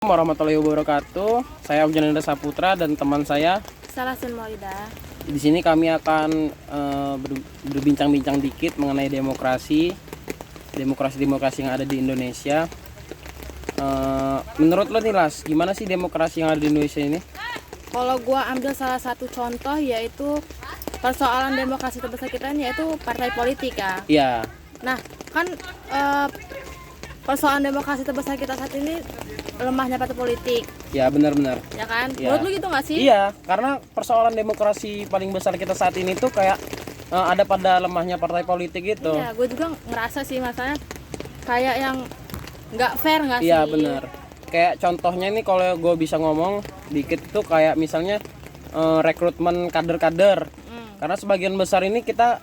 Warahmatullahi wabarakatuh. Saya Aujananda Saputra dan teman saya Salasin Maulida. Di sini kami akan berbincang-bincang dikit mengenai demokrasi yang ada di Indonesia. Menurut lo nih Las, gimana sih demokrasi yang ada di Indonesia ini? Kalau gua ambil salah satu contoh yaitu persoalan demokrasi terbesar kita ini yaitu partai politik ya. Iya. Nah, kan persoalan demokrasi terbesar kita saat ini lemahnya partai politik. Ya benar-benar. Ya kan? Ya. Menurut lu gitu nggak sih? Iya, karena persoalan demokrasi paling besar kita saat ini tuh kayak ada pada lemahnya partai politik gitu. Iya, gue juga ngerasa sih masalahnya kayak yang nggak fair nggak sih? Iya benar. Kayak contohnya ini kalau gue bisa ngomong dikit tuh kayak misalnya rekrutmen kader-kader. Karena sebagian besar ini kita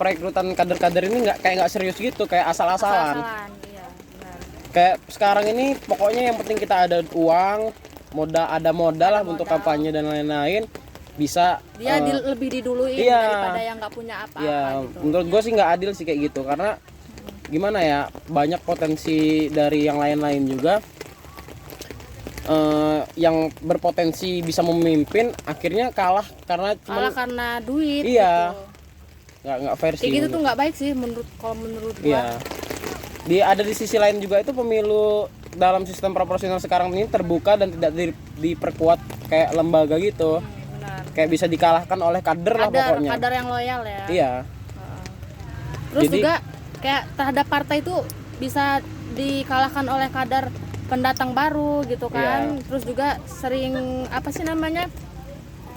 perekrutan kader-kader ini nggak serius gitu, kayak asal-asalan. Iya, benar. Kayak sekarang ini pokoknya yang penting kita ada uang, modal lah untuk kampanye dan lain-lain, bisa Dia lebih diduluin iya, daripada yang nggak punya apa-apa ya, gitu. menurut gue sih nggak adil sih kayak gitu, karena gimana ya, banyak potensi dari yang lain-lain juga yang berpotensi bisa memimpin akhirnya kalah karena duit. Iya. Gitu. Nggak fair sih. Kayak gitu tuh nggak baik sih menurut gua. Iya. Ada di sisi lain juga itu pemilu dalam sistem proporsional sekarang ini terbuka dan tidak diperkuat kayak lembaga gitu. Benar. Kayak bisa dikalahkan oleh kader lah pokoknya. Kader yang loyal ya. Iya. Terus Jadi, juga kayak terhadap partai itu bisa dikalahkan oleh kader pendatang baru gitu kan. Iya. Terus juga sering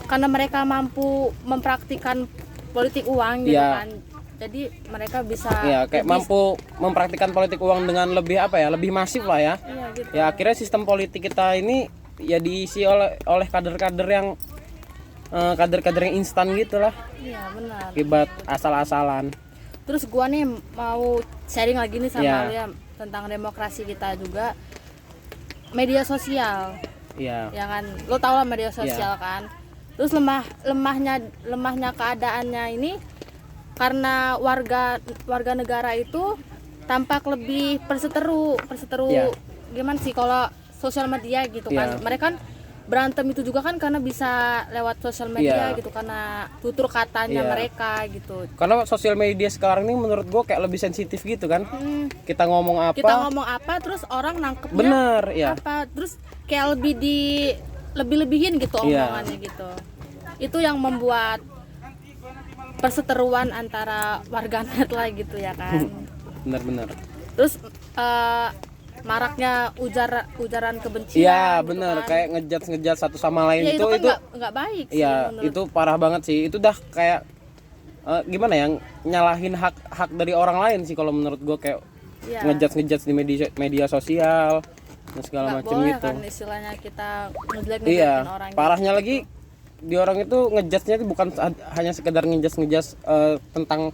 karena mereka mampu mempraktikkan politik uang gitu Iya. kan. Jadi mereka bisa kayak mampu mempraktikkan politik uang dengan lebih lebih masif lah ya. Iya, gitu. Ya akhirnya sistem politik kita ini ya diisi oleh kader-kader yang instan gitulah. Iya, benar. Akibat asal-asalan. Terus gua nih mau sharing lagi nih sama Iya. lu ya tentang demokrasi kita juga. Media sosial. Iya. Ya kan, lo tau lah media sosial kan. Terus lemahnya keadaannya ini karena warga negara itu tampak lebih perseteru Iya. gimana sih kalau sosial media gitu kan. Iya. Mereka kan berantem itu juga kan karena bisa lewat sosial media Iya. gitu, karena tutur katanya Iya. mereka gitu. Karena sosial media sekarang ini menurut gue kayak lebih sensitif gitu kan. Kita ngomong apa Terus orang nangkepnya bener ya. apa, terus kayak lebih-lebihin gitu Iya. omongannya gitu. Itu yang membuat perseteruan antara warganet lah gitu ya kan. Bener-bener. Terus maraknya ujaran kebencian. Iya gitu bener, kan. kayak ngejat satu sama lain Ya, itu kan itu nggak baik sih iya, menurut. itu parah banget sih. Itu dah kayak gimana ya, nyalahin hak dari orang lain sih kalau menurut gue, kayak Iya. ngejat di media sosial dan segala Nggak macam boleh gitu. kan istilahnya kita ngejelek-ngejelekin Iya, orang. parahnya lagi di orang itu ngejudge-nya itu bukan hanya sekedar ngejudge tentang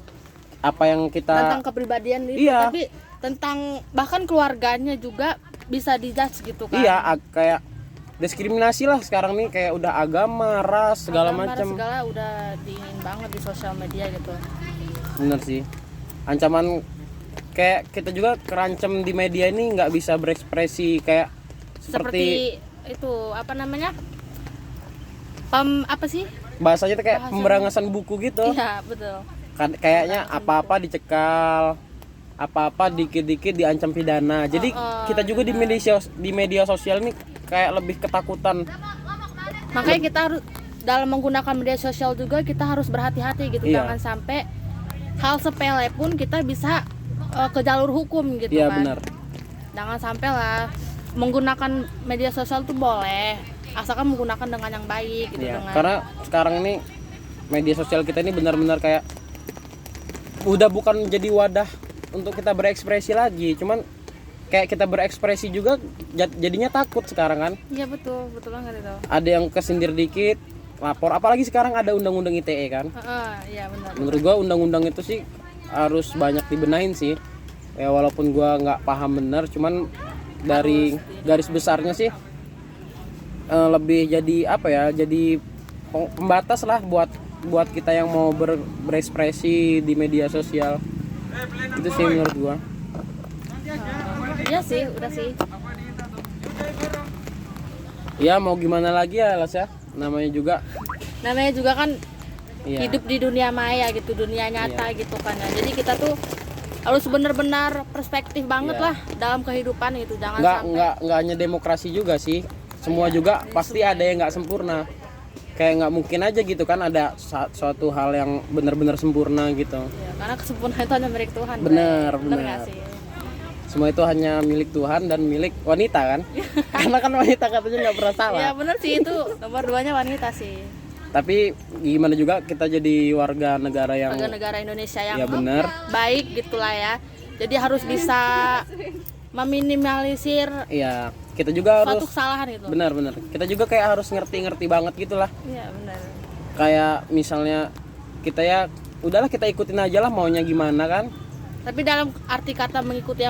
apa yang kita tentang kepribadian itu, Iya. tapi tentang bahkan keluarganya juga bisa dijudge gitu kan. iya, kayak diskriminasi lah sekarang nih, kayak udah agama, ras, segala Agama, macam. segala udah diingin banget di sosial media gitu. Bener sih, ancaman kayak kita juga kerancam di media ini, nggak bisa berekspresi kayak Seperti itu apa namanya? Apa sih? bahasanya tuh kayak pemberangasan buku gitu. Iya, betul. Kayaknya apa-apa dicekal, apa-apa dikit-dikit diancam pidana. Jadi kita juga di media sosial ini kayak lebih ketakutan. Makanya kita harus dalam menggunakan media sosial juga kita harus berhati-hati gitu. Iya. Jangan sampai hal sepele pun kita bisa ke jalur hukum gitu Iya kan. benar. Jangan sampai lah menggunakan media sosial tuh boleh, asalkan menggunakan dengan yang baik gitu. Iya, dengan karena sekarang ini media sosial kita ini benar-benar kayak udah bukan jadi wadah untuk kita berekspresi lagi, cuman kayak kita berekspresi juga jadinya takut sekarang kan. Iya, betul banget itu. Ada yang kesindir dikit lapor, apalagi sekarang ada undang-undang ITE kan. Iya benar. Menurut gua undang-undang itu sih harus banyak dibenahin sih ya, walaupun gua nggak paham bener, cuman dari garis besarnya sih lebih jadi jadi pembatas lah buat kita yang mau berekspresi di media sosial. Itu sih menurut gua. Iya sih, udah sih. Ya mau gimana lagi ya Las ya, namanya juga kan ya, hidup di dunia maya gitu, dunia nyata gitu kan ya. Jadi kita tuh harus benar-benar perspektif banget Iya. lah dalam kehidupan gitu, jangan sampai nggak hanya demokrasi juga sih, semua juga pasti ada yang nggak sempurna. Kayak nggak mungkin aja gitu kan ada suatu hal yang benar-benar sempurna gitu. ya, karena kesempurnaan itu hanya milik Tuhan. Bener, Bre. bener. Nggak sih? Semua itu hanya milik Tuhan dan milik wanita kan. Karena kan wanita katanya nggak pernah salah. Iya bener sih, itu nomor 2-nya wanita sih. Tapi gimana juga kita jadi warga negara yang Warga negara Indonesia yang ya benar. baik gitulah ya. Jadi harus bisa meminimalisir Iya, kita juga suatu harus kesalahan gitu. benar-benar. Kita juga kayak harus ngerti-ngerti banget gitulah. Iya benar. Kayak misalnya kita ya udahlah kita ikutin aja lah maunya gimana kan. Tapi dalam arti kata mengikuti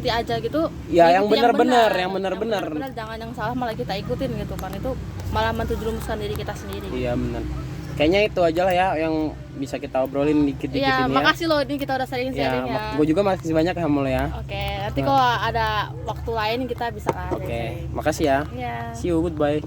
aja gitu. Ya yang mengikuti benar-benar, benar. yang benar-benar. Benar, jangan yang salah malah kita ikutin gitu kan. Itu malah menterjerumuskan diri kita sendiri. Iya benar. Kayaknya itu aja lah ya yang bisa kita obrolin dikit-dikit Iya, ini ya. makasih loh ini kita udah sering sharing ya. Gue juga masih banyak ya Mul ya. Oke, nanti kalau ada waktu lain kita bisa kan. Oke, makasih ya. Iya. See you, goodbye.